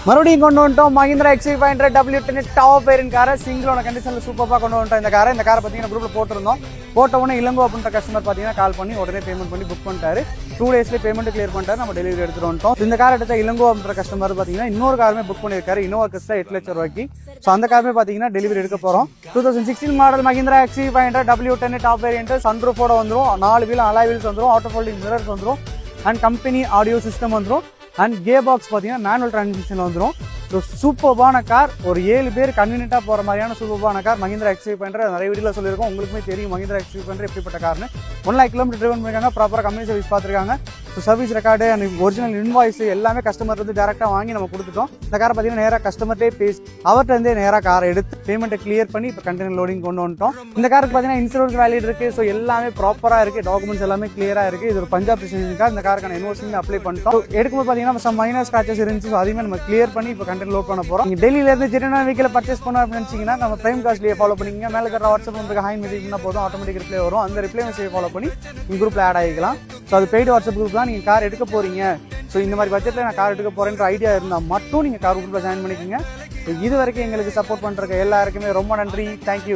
மறுபடியும் கொண்டு வந்துட்டோம் Mahindra XC500 W10 top variant காரை சிங்கிளான கண்டிஷனில் சூப்பராக கொண்டு வந்துட்டோம். இந்த காரை பார்த்தீங்கன்னா குரூப்பில் போட்டிருந்தோம். போட்ட உடனே இளங்கோ அப்படின்ற கஸ்டமர் பார்த்தீங்கன்னா கால் பண்ணி உடனே பேமெண்ட் பண்ணி புக் பண்ணிட்டாரு. 2 டேஸ்லேயே பேமெண்ட் கிளியர் பண்ணிட்டாரு. நம்ம டெலிவரி எடுத்துட்டு வந்துட்டோம். இந்த கார் எடுத்த இளங்கோ அப்படின்ற கஸ்டமர் பார்த்தீங்கன்னா இன்னொரு காருமே புக் பண்ணியிருக்காரு. இனோவா கிறிஸ்டா 8 லட்சம் ரூபாய்க்கு. ஸோ அந்த காருமே பார்த்தீங்கன்னா டெலிவரி எடுக்க போகிறோம். 2016 model Mahindra XC500 W10 top variant சன்ரூஃபோட வந்துடும். 4 வீல் அலாய் வீல்ஸ் வந்துடும். ஆட்டோ ஃபோல்டிங் மிரர்ஸ் வந்துடும். அண்ட் கம்பெனி ஆடியோ சிஸ்டம் வந்துடும். அண்ட் கியர் பாக்ஸ் பார்த்தீங்கன்னா மேனுவல் டிரான்ஸ்மிஷன் வந்துடும். ஸோ சூப்பர்பான கார், ஒரு 7 பேர் கன்வீனியன்ட்டாக போகிற மாதிரியான சூப்பர்பான கார் மஹிந்திரா XC500. நிறைய வீடியோவில் சொல்லியிருக்கோம், உங்களுக்குமே தெரியும் மஹிந்திரா XC500 எப்படிப்பட்ட கார்னு. 1 lakh கிலோமீட்டர் ட்ரிவன் பண்ணியிருக்காங்க. ப்ராப்பராக கம்பெனி சர்வீஸ் பார்த்துருக்காங்க. So service record and original invoice எல்லாமே கஸ்டமர் வந்து டேரெக்டாக வாங்கி நம்ம கொடுத்துட்டோம். இந்த காரை பார்த்தீங்கன்னா நேராக கஸ்டமர்ட்டே பேசி அவர்கிட்ட இருந்தே நேராக காரை எடுத்து பேமெண்ட்டை கிளியர் பண்ணி இப்போ கண்டெய்னர் லோடிங் கொண்டு வந்துட்டோம். இந்த காருக்கு பார்த்தீங்கன்னா இன்சூரன்ஸ் வேலிட் இருக்குது. ஸோ எல்லாமே ப்ராப்பராக இருக்குது. டாக்குமெண்ட்ஸ் எல்லாமே கிளியராக இருக்குது. இது ஒரு பஞ்சாப் டிசிஷன் கார். இந்த காருக்கான என்ஓசியும் அப்ளை பண்ணிட்டோம். எடுக்கும்போது பார்த்தீங்கன்னா சம் மைனர் ஸ்க்ராச்சஸ் இருந்துச்சு. ஸோ அதையுமே நம்ம கிளியர் பண்ணி இப்போ கண்டெய்னர் லோட் பண்ண போகிறோம். டெல்லியிலேருந்து ஜென்யூனான வெஹிக்கிளை பர்ச்சேஸ் பண்ணோம் அப்படின்னு நினச்சிங்கன்னா நம்ம பிரைம் காஸ்ட்லியை ஃபாலோ பண்ணிங்க. மேலே இருக்கிற வாட்ஸ்அப் நம்பருக்கு ஹாய் மெசேஜ் பண்ணால் போதும், ஆட்டோமேட்டிக் ரிப்ளை வரும். அந்த ரிப்ளை மெசேஜ் ஃபாலோ பண்ணி உங்கள் குரூப்பில் ஆட் ஆகிக்கலாம். ஸோ அது பெய்டு வாட்ஸ்அப் குரூப் தான். நீங்கள் கார் எடுக்க போகிறீங்க, ஸோ இந்த மாதிரி பட்ஜெட்டில் நான் கார் எடுக்க போகிறேன்ற ஐடியா இருந்தால் மட்டும் நீங்கள் கார் குரூப்பில் ஜாயின் பண்ணிக்கோங்க. இது வரைக்கும் எங்களுக்கு சப்போர்ட் பண்ணுறதுக்கு எல்லாருக்குமே ரொம்ப நன்றி. தேங்க்யூ.